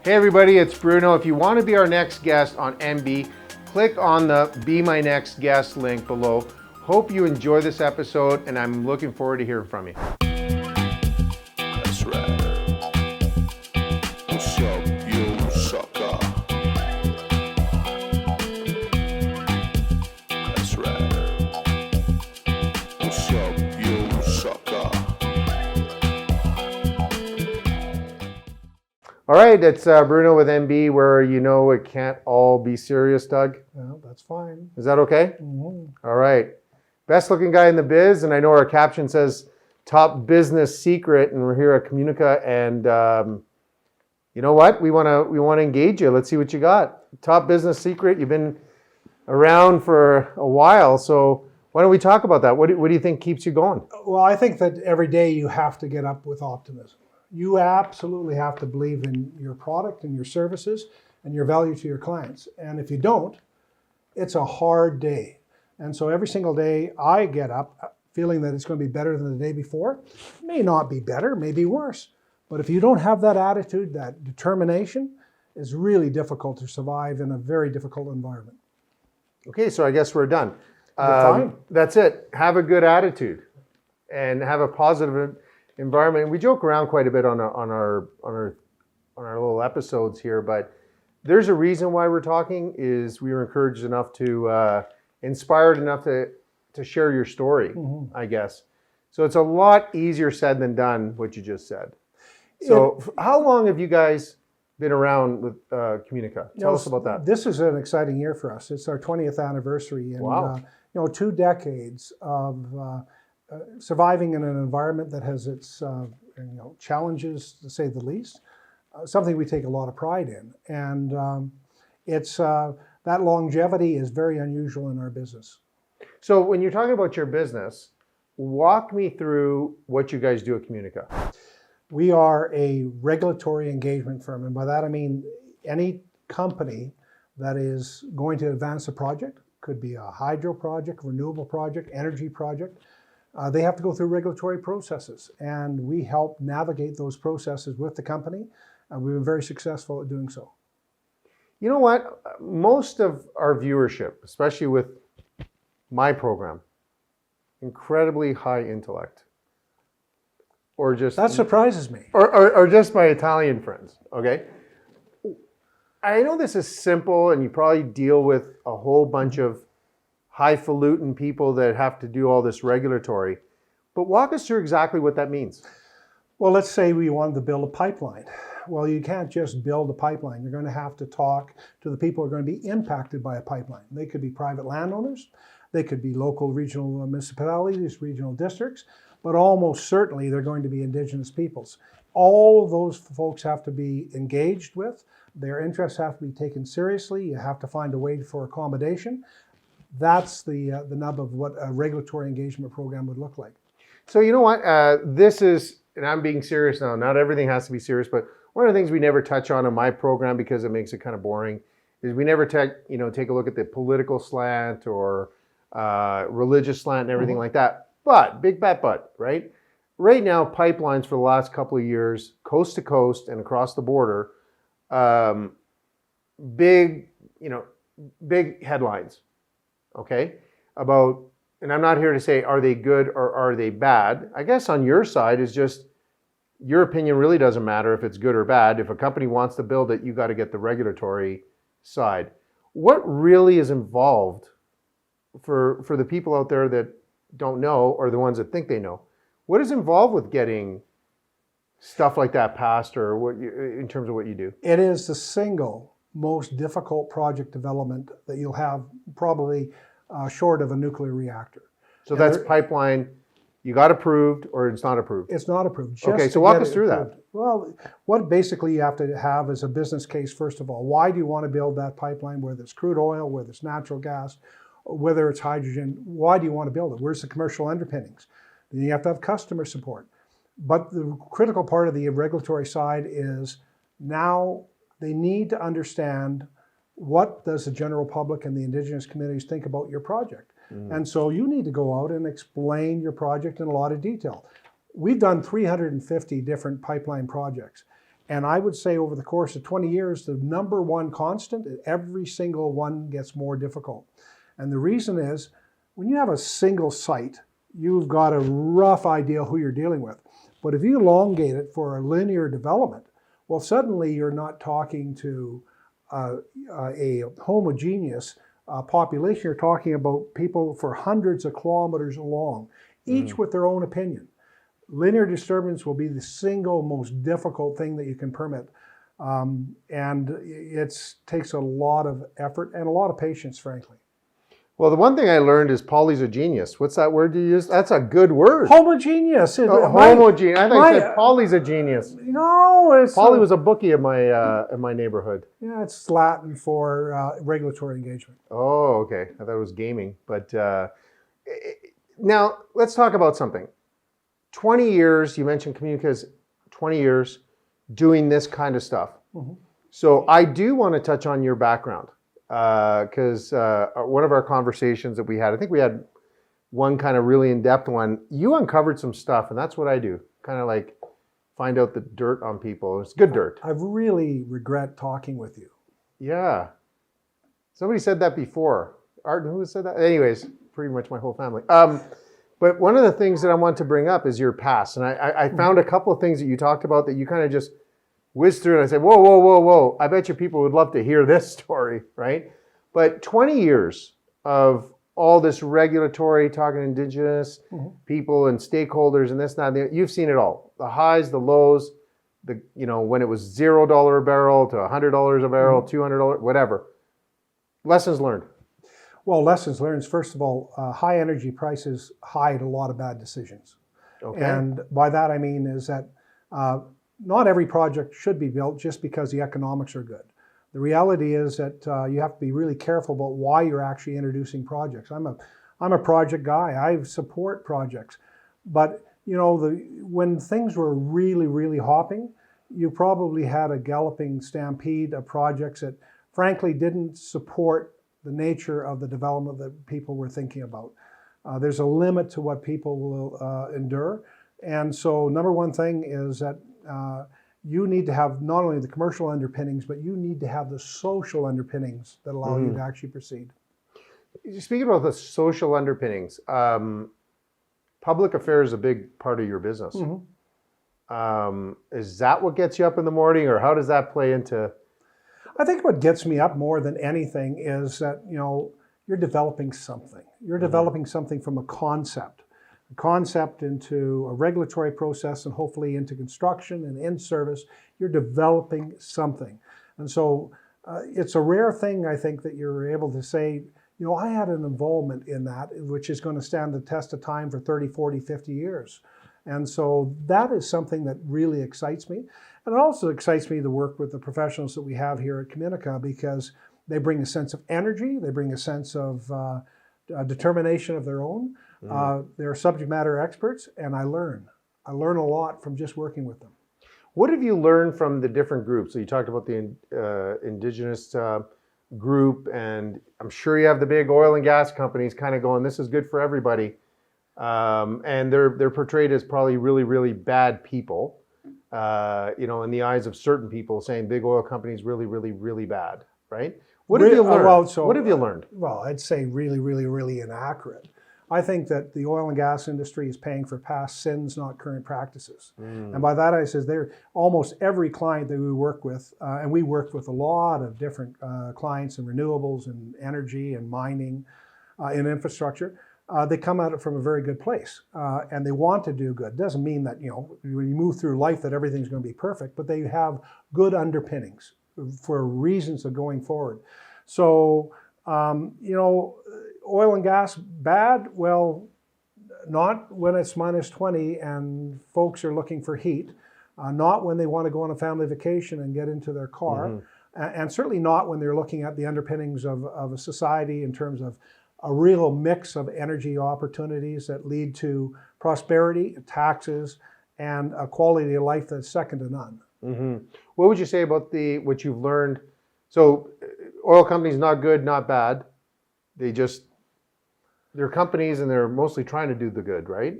Hey everybody, it's Bruno. If you want to be our next guest on MB, click on the Be My Next Guest link below. Hope you enjoy this episode, and I'm looking forward to hearing from you. That's right. What's up, you sucker? That's right. What's up, you sucker? All right, it's Bruno with MB, where you know it can't all be serious, Doug. Well, that's fine. Is that okay? Mm-hmm. All right. Best looking guy in the biz, and I know our caption says top business secret, and we're here at Communica, and you know what? We want to engage you. Let's see what you got. Top business secret. You've been around for a while, so why don't we talk about that? What do you think keeps you going? Well, I think that every day you have to get up with optimism. You absolutely have to believe in your product and your services and your value to your clients. And if you don't, it's a hard day. And so every single day I get up feeling that it's going to be better than the day before. It may not be better, may be worse. But if you don't have that attitude, that determination, it's really difficult to survive in a very difficult environment. Okay, so I guess we're done. Fine. That's it. Have a good attitude and have a positive environment. And we joke around quite a bit on our little episodes here, but there's a reason why we're talking. Is we were encouraged enough to inspired enough to share your story, I guess. So it's a lot easier said than done, what you just said. So how long have you guys been around with Communica? Tell us about that. This is an exciting year for us. It's our 20th anniversary. And, Wow. 2 decades of surviving in an environment that has its challenges, to say the least. Something we take a lot of pride in. And that longevity is very unusual in our business. So when you're talking about your business, walk me through what you guys do at Communica. We are a regulatory engagement firm. And by that I mean any company that is going to advance a project, could be a hydro project, renewable project, energy project. They have to go through regulatory processes. And we help navigate those processes with the company. And we've been very successful at doing so. You know what? Most of our viewership, especially with my program, incredibly high intellect. Or just That surprises me. or just my Italian friends, okay? I know this is simple and you probably deal with a whole bunch of highfalutin people that have to do all this regulatory, but walk us through exactly what that means. Well, let's say we wanted to build a pipeline. Well, you can't just build a pipeline. You're going to have to talk to the people who are going to be impacted by a pipeline. They could be private landowners. They could be local regional municipalities, regional districts, but almost certainly they're going to be Indigenous peoples. All of those folks have to be engaged with. Their interests have to be taken seriously. You have to find a way for accommodation. That's the nub of what a regulatory engagement program would look like. So you know what? This is, and I'm being serious now, not everything has to be serious, but one of the things we never touch on in my program because it makes it kind of boring is we never take a look at the political slant or religious slant and everything like that. But, big but, right? Right now, pipelines for the last couple of years, coast to coast and across the border, big headlines, okay? About, and I'm not here to say, are they good or are they bad? I guess on your side is just, your opinion really doesn't matter if it's good or bad. If a company wants to build it, you got to get the regulatory side. What really is involved for the people out there that don't know, or the ones that think they know? What is involved with getting stuff like that passed, or in terms of what you do? It is the single most difficult project development that you'll have, probably short of a nuclear reactor. So that's pipeline. You got approved, or it's not approved? It's not approved. Okay, so walk us through that. Well, what basically you have to have is a business case, first of all. Why do you want to build that pipeline, whether it's crude oil, whether it's natural gas, whether it's hydrogen? Why do you want to build it? Where's the commercial underpinnings? Then you have to have customer support. But the critical part of the regulatory side is now they need to understand what does the general public and the Indigenous communities think about your project. And so you need to go out and explain your project in a lot of detail. We've done 350 different pipeline projects. And I would say over the course of 20 years, the number one constant, every single one gets more difficult. And the reason is, when you have a single site, you've got a rough idea who you're dealing with. But if you elongate it for a linear development, well, suddenly you're not talking to a homogeneous population. You're talking about people for hundreds of kilometers along, each with their own opinion. Linear disturbance will be the single most difficult thing that you can permit. And it takes a lot of effort and a lot of patience, frankly. Well, the one thing I learned is Polly's a genius. What's that word you use? That's a good word. Homogeneous. Homogeneous. I thought you said Polly's a genius. No, it's Polly was a bookie in my neighborhood. Yeah, it's Latin for regulatory engagement. Oh, okay. I thought it was gaming. But now let's talk about something. 20 years, you mentioned Communica's 20 years doing this kind of stuff. So I do want to touch on your background. Because one of our conversations that we had, I think we had one kind of really in-depth one, you uncovered some stuff, and that's what I do, kind of like find out the dirt on people. It's good dirt. I really regret talking with you. Yeah. Somebody said that before. Art, who said that? Anyways, pretty much my whole family. But one of the things that I want to bring up is your past, and I found a couple of things that you talked about that you kind of just whizzed through, and I said, whoa, whoa, whoa, whoa. I bet you people would love to hear this story, right? But 20 years of all this regulatory, talking to Indigenous people and stakeholders and this, and that, you've seen it all. The highs, the lows, when it was $0 a barrel to $100 a barrel, $200, whatever. Lessons learned. Well, lessons learned, first of all, high energy prices hide a lot of bad decisions. Okay. And by that I mean is that not every project should be built just because the economics are good. The reality is that you have to be really careful about why you're actually introducing projects. I'm a project guy. I support projects. But when things were really, really hopping, you probably had a galloping stampede of projects that frankly didn't support the nature of the development that people were thinking about. There's a limit to what people will endure. And so number one thing is that you need to have not only the commercial underpinnings, but you need to have the social underpinnings that allow you to actually proceed. Speaking about the social underpinnings, public affairs is a big part of your business. Is that what gets you up in the morning, or how does that play into? I think what gets me up more than anything is that you're developing something. You're developing something from a concept into a regulatory process, and hopefully into construction and in service. You're developing something. And so it's a rare thing, I think, that you're able to say, I had an involvement in that, which is going to stand the test of time for 30, 40, 50 years. And so that is something that really excites me. And it also excites me to work with the professionals that we have here at Communica, because they bring a sense of energy, they bring a sense of determination of their own. They're subject matter experts, and I learn a lot from just working with them. What have you learned from the different groups? So you talked about the Indigenous group, and I'm sure you have the big oil and gas companies kind of going, this is good for everybody. And they're portrayed as probably really, really bad people, in the eyes of certain people, saying big oil companies really, really, really bad, right? What have you learned? What have you learned? Well, I'd say really, really, really inaccurate. I think that the oil and gas industry is paying for past sins, not current practices. And by that I says almost every client that we work with, and we work with a lot of different clients in renewables and energy and mining, in infrastructure, they come at it from a very good place, and they want to do good. It doesn't mean that when you move through life that everything's going to be perfect, but they have good underpinnings for reasons of going forward. So, oil and gas bad? Well, not when it's minus 20 and folks are looking for heat, not when they want to go on a family vacation and get into their car, and certainly not when they're looking at the underpinnings of a society in terms of a real mix of energy opportunities that lead to prosperity, taxes, and a quality of life that's second to none. What would you say about what you've learned? So oil companies, not good, not bad. They just They're companies and they're mostly trying to do the good, right?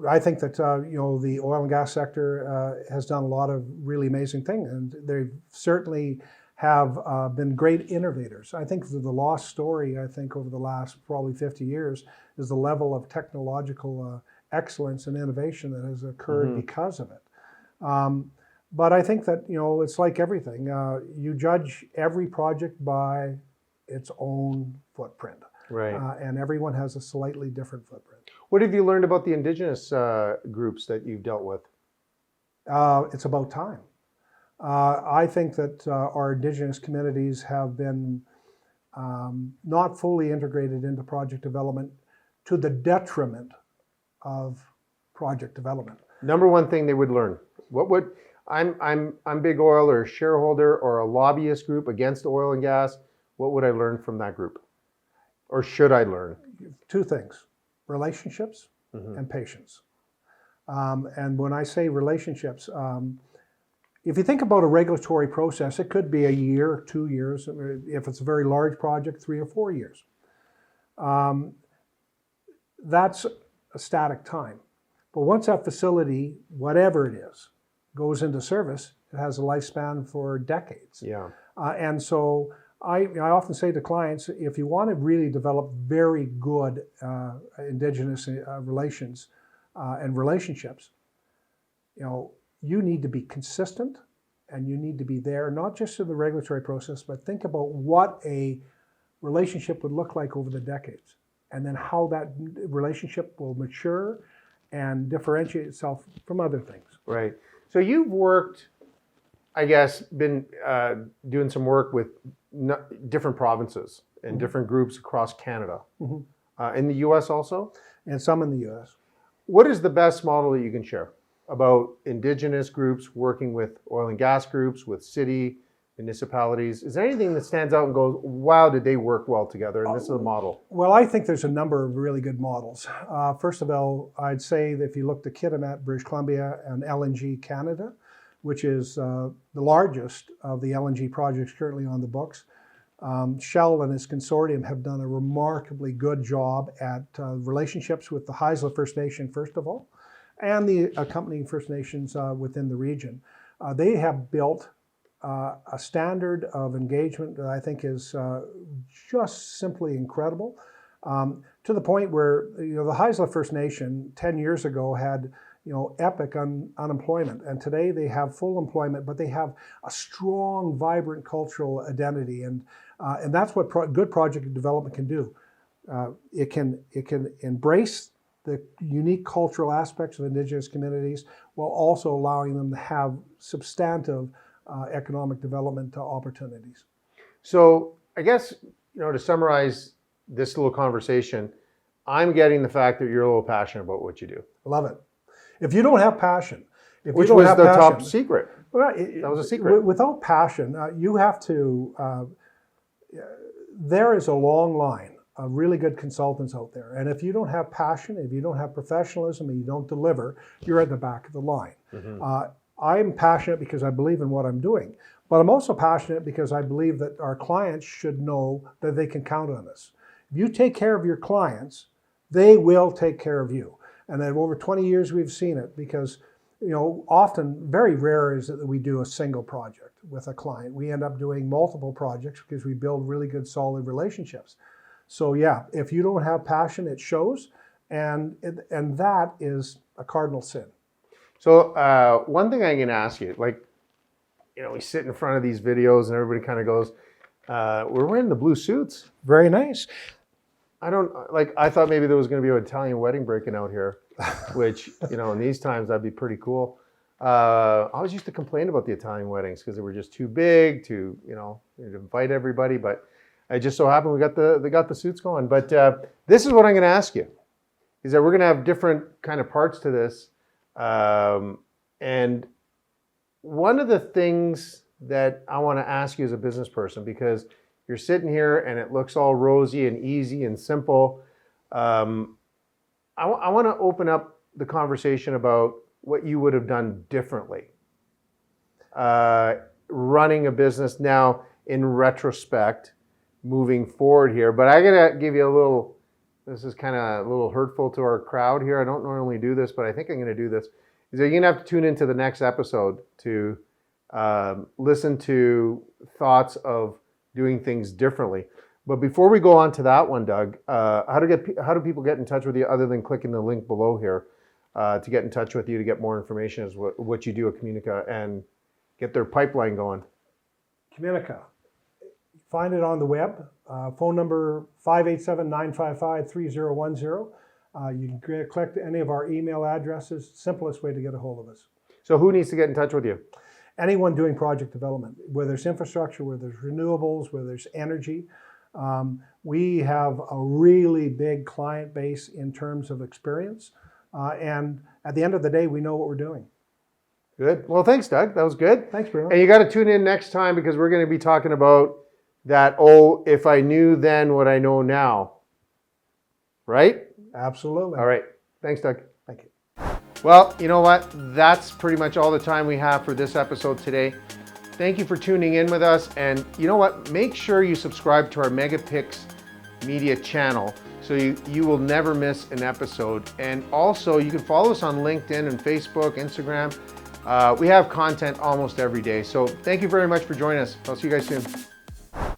I think that the oil and gas sector has done a lot of really amazing things, and they certainly have been great innovators. I think the lost story, I think, over the last probably 50 years is the level of technological excellence and innovation that has occurred because of it. But I think that, it's like everything. You judge every project by its own footprint. Right. And everyone has a slightly different footprint. What have you learned about the Indigenous groups that you've dealt with? It's about time. I think that our Indigenous communities have been not fully integrated into project development to the detriment of project development. Number one thing they would learn. I'm big oil or a shareholder or a lobbyist group against oil and gas. What would I learn from that group? Or should I learn? Two things: relationships and patience. And when I say relationships, if you think about a regulatory process, it could be a year, 2 years. If it's a very large project, 3 or 4 years. That's a static time. But once that facility, whatever it is, goes into service, it has a lifespan for decades. Yeah. And so I often say to clients, if you want to really develop very good Indigenous relations and relationships, you need to be consistent, and you need to be there, not just in the regulatory process, but think about what a relationship would look like over the decades, and then how that relationship will mature and differentiate itself from other things. Right. So you've worked, I guess, been doing some work with different provinces and different groups across Canada. In the U.S. also? And some in the U.S. What is the best model that you can share about Indigenous groups working with oil and gas groups, with city, municipalities? Is there anything that stands out and goes, wow, did they work well together, and this is a model? Well, I think there's a number of really good models. First of all, I'd say that if you look to Kitimat, British Columbia, and LNG Canada, which is the largest of the LNG projects currently on the books, Shell and its consortium have done a remarkably good job at relationships with the Haisla First Nation, first of all, and the accompanying First Nations within the region. They have built a standard of engagement that I think is just simply incredible, to the point where the Haisla First Nation 10 years ago had epic unemployment, and today they have full employment, but they have a strong, vibrant cultural identity, and that's what good project development can do. It can embrace the unique cultural aspects of Indigenous communities while also allowing them to have substantive economic development opportunities. So I guess, to summarize this little conversation, I'm getting the fact that you're a little passionate about what you do. Love it. If you don't have passion, Which was the top secret. Well, That was a secret. Without passion, you have to, there is a long line of really good consultants out there. And if you don't have passion, if you don't have professionalism, and you don't deliver, you're at the back of the line. I'm passionate because I believe in what I'm doing. But I'm also passionate because I believe that our clients should know that they can count on us. If you take care of your clients, they will take care of you. And then over 20 years, we've seen it because, often, very rare is it that we do a single project with a client. We end up doing multiple projects because we build really good, solid relationships. So yeah, if you don't have passion, it shows, and that is a cardinal sin. So one thing I'm going to ask you, we sit in front of these videos and everybody kind of goes, we're wearing the blue suits. Very nice. I thought maybe there was going to be an Italian wedding breaking out here, which, in these times, that'd be pretty cool. I always used to complain about the Italian weddings because they were just too big to invite everybody. But it just so happened they got the suits going. But this is what I'm going to ask you, is that we're going to have different kind of parts to this. And one of the things that I want to ask you as a business person, because you're sitting here and it looks all rosy and easy and simple. I want to open up the conversation about what you would have done differently. Running a business now in retrospect, moving forward here. But I got to give you a little this is kind of a little hurtful to our crowd here. I don't normally do this, but I think I'm going to do this. Is that you're going to have to tune into the next episode to listen to thoughts of doing things differently. But before we go on to that one, Doug, how do people get in touch with you other than clicking the link below here to get in touch with you to get more information as what you do at Communica and get their pipeline going? Communica. Find it on the web. Phone number 587-955-3010. You can collect any of our email addresses. Simplest way to get a hold of us. So who needs to get in touch with you? Anyone doing project development, whether it's infrastructure, whether there's renewables, whether there's energy. We have a really big client base in terms of experience. And at the end of the day, we know what we're doing. Good. Well, thanks, Doug. That was good. Thanks, Bruno. And you got to tune in next time because we're going to be talking about that, if I knew then what I know now. Right? Absolutely. All right. Thanks, Doug. Thank you. Well, you know what? That's pretty much all the time we have for this episode today. Thank you for tuning in with us. And you know what? Make sure you subscribe to our MegaPixx media channel so you will never miss an episode. And also, you can follow us on LinkedIn and Facebook, Instagram. We have content almost every day. So thank you very much for joining us. I'll see you guys soon.